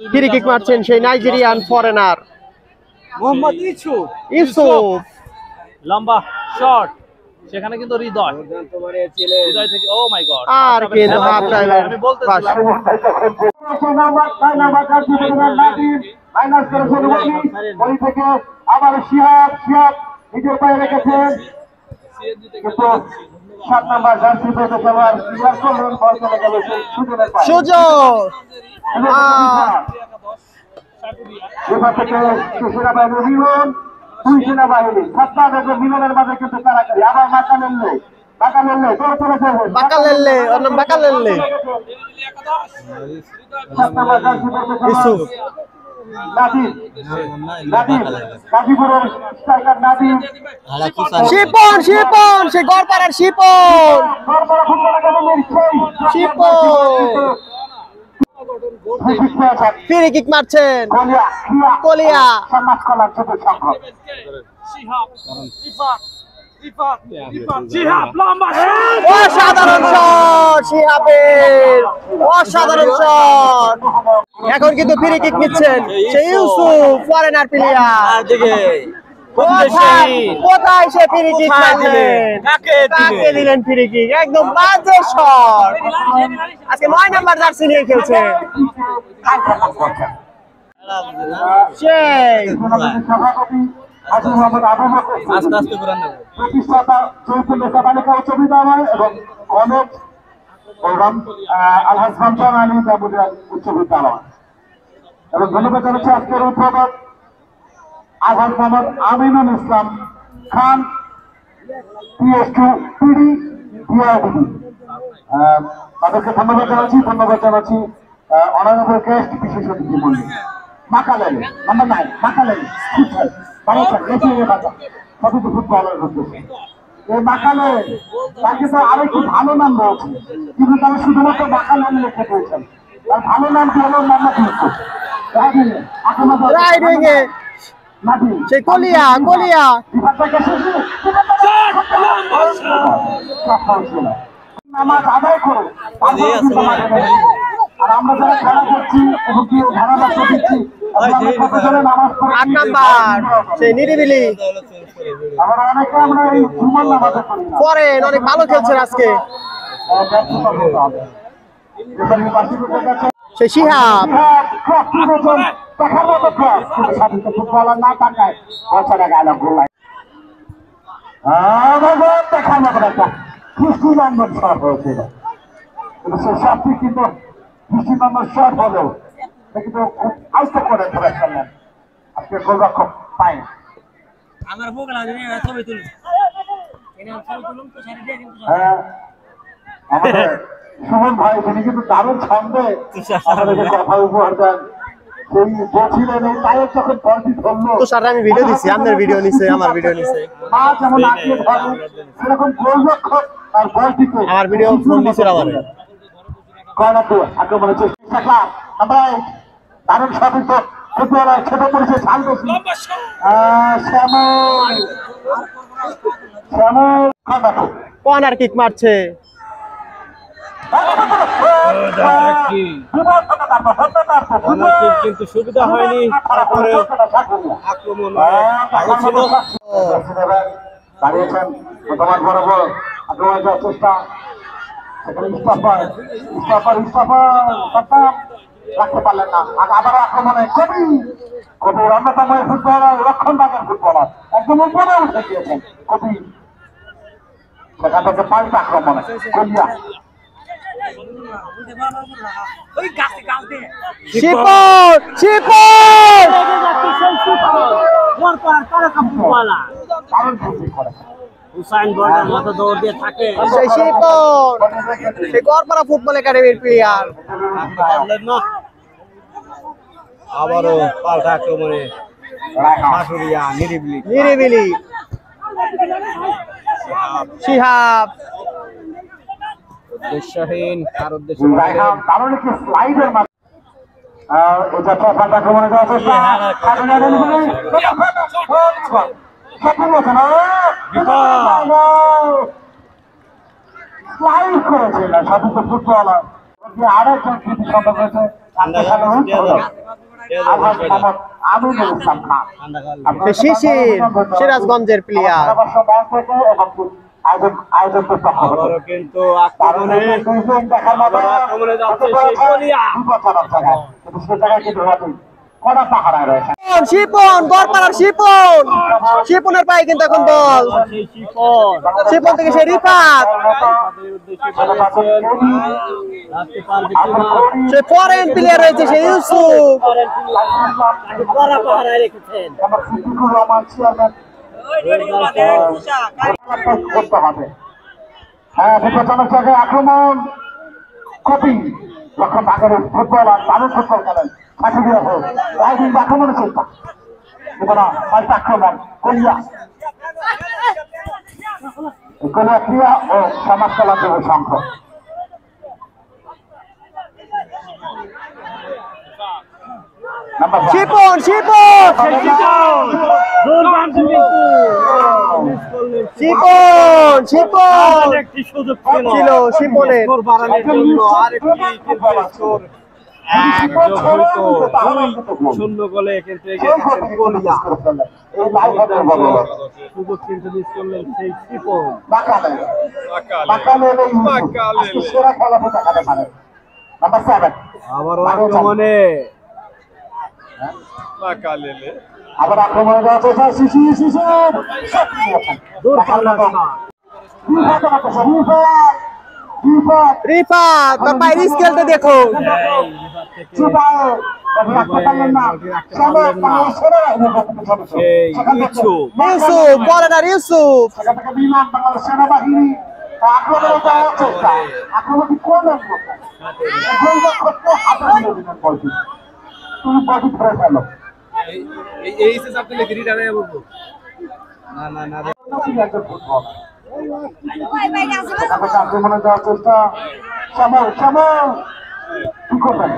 Free kick মারছেন সেই Nigerian foreigner Mohammad Yusuf. লম্বা শট, সেখানে কিন্তু হৃদয় থেকে ও মাই গড, আর কিন্তু হাফ টাইমে আমি বলতেছিলাম আবার শিহাব নিজের পায়ে রেখেছেন, কিন্তু 7 নাম্বার জার্সি পরে খেলোয়াড় ক্লিয়ার করলেন, বল চলে গেল সুজনের পায়ে। সুযোগ এবার থেকে সেনাবাহিনী মিলন, দুই সেনাবাহিনী ছাত্রদের মিলনের মাঝে কিন্তু কারাকারি। আবার মাকালেল্লে জোর করে ফেলবেন, বাকালেল্লে, ওর নাম বাকালেল্লে। 7 নাম্বার জার্সি পরে ইউসুফ গাজীপুরের স্ট্রাইকার নাদিম, শিপন সে গড়পাড়ার শিপন ফ্রি কিক মারছেন কলিয়া। অসাধারণ শট শিহাবের, অসাধারণ শট। এখন কিন্তু ফ্রি কিক নিচ্ছেন সেই ইউসুফ ফরেনার প্লেয়ার। কোথায় সে ফ্রি কিক মারলেন, কাকে দিলেন ফ্রি কিক? একদম বাজে শট। আজকে 9 নাম্বার জার্সি নিয়ে খেলছে সেই প্রতিষ্ঠাতা চৈতন্য বালিকা উচ্চ বিদ্যালয় এবং অনেক আলহাজ শামসান আলী জামুরিয়া উচ্চ বিদ্যালয়। এবং ধন্যবাদ জানাচ্ছি আজকের উদ্বোধক আলহাজ Mohammad Aminul Islam Khan, PS2 PD DIDB। তাদেরকে ধন্যবাদ জানাচ্ছি অনারেবল গেস্ট বিশেষ অতিথি মন্ডলী মাকালেন নাম্বার 9 মাকালেন ফুটবলের উদ্দেশ্যে এই মাকালে তাকে তো আরেকটু ভালো নাম রয়েছে, কিন্তু তারা শুধুমাত্র মাকালেন লিখে দিয়েছেন। তার ভালো নাম কি হলো মোহাম্মদ ইউসুফ। সেই কলিয়া নামাজ আদায় করো, আর আমরা যারা খেলা করছি এবং কি ধারাভাষ্য দিচ্ছি 8 নাম্বার সেই নিরিবিলি আমরা অনেকে আমরা এই জুমার নামাজে করি না, ফরেন অনেক ভালো খেলছেন আজকে সেই শিহাব। ফুটবলার না টাকায় পয়সাটা গায়ে গোলায় দেখার মতো একটা দৃষ্টিনন্দন শট হয়েছিল, কিন্তু সে শটটি কিন্তু দৃষ্টিনন্দন শট হলেও কিন্তু খুব আস্তে করে ধরে ফেললেন আজকে গোলরক্ষক পায় না। আমাদের সুমন ভাই তিনি কিন্তু দারুণ ছন্দে আমাদেরকে কথা উপহার দেন। সেই বলছিলেন এই পায়ের যখন বলটি ধরলো, তো স্যার আমি ভিডিও দিচ্ছি, আপনার ভিডিও নিছে, আমার ভিডিও নিছে, মা যেমন আগিয়ে ধরে সেরকম গোলরক্ষক আর বলটিকে আমার ভিডিও ফোন দিছে আমারে কয়না তো আক্রমণের চেষ্টা ক্লাব আমরা দারুণ সঠিক ফুটবলার ছোট পরিচয় ছাল বেশি শ্যামল কর্নার কিক মারছে কিন্তু সুবিধা হয়নি, তারপরে আক্রমণ দাঁড়িয়েছেন প্রথমার বরাবর আক্রমণ করার চেষ্টা, সেখানে রাখতে পারলেন না, আবারও আক্রমণে কবির অন্যতম ফুটবলার রক্ষণ ভাগের ফুটবলার একদম উপরে উঠে গিয়েছেন কবি, সেখান থেকে পাল্টা আক্রমণে কলিয়া ফুটবল একাডেমির প্লেয়ার। আবারও পাল্টা আক্রমণে নিরিবিলি শিহাব উদ্দেশ্যহীন কার উদ্দেশ্যে কারণ একটু স্লাইডের আক্রমণে যাওয়ার চেষ্টা স্লাইড করেছিলেন সতীর্থ ফুটবলার, আরেকজন কৃতি সম্ভব হয়েছে শিশির সিরাজগঞ্জের প্লেয়ার। আবারও কিন্তু আক্রমণে যাচ্ছে সেই কোরিয়া। শিপন গড়পাড়ার শিপনের পায়ে কিন্তু এখন বল। সেই শিপন শিপন থেকে সেই রিফাত, রাখতে পারবে কিনা? সে ফরেন প্লেয়ার রয়েছে সেই ইউসুফ। কড়া পাহারায় রেখেছেন। করতে হবে। হ্যাঁ, বিপজ্জনক জায়গায় আক্রমণ। কপি যখন বাজারের ফুটবল আর তাদের ফুটবল খেলেন সাকিবিয়া হোক রাইডিং আক্রমণের চেষ্টা, পাল্টা আক্রমণ কোরিয়া কোরিয়া ক্রিয়া ও সমাজ কল্যাণ যুব সংঘ। শিপন একটি সুযোগ ছিল শিপনের। স্কোর বাড়ানোর জন্য আরেকটি কিন্তু স্কোর শূন্য গোলে কিন্তু এগিয়ে থাকছেন কোরিয়া। সুযোগ কিন্তু মিস করলেন সেই শিপন। আবারও আক্রমণে আবার আক্রমণে যাওয়া চেষ্টা শিশির দূর পাল্লা রিফাত তোর পায়ের স্কেলটা দেখো। ইউসুফ বলেনার ইউসুফ সেনাবাহিনী আক্রমণে যাওয়ার চেষ্টা, আক্রমণ করলেন তুমি বডি ধরে ফেলো। এই সে আপনি লিখে রিটারে বলবো না না না আক্রমণে যাওয়ার চেষ্টা, শ্যামল কি করবেন?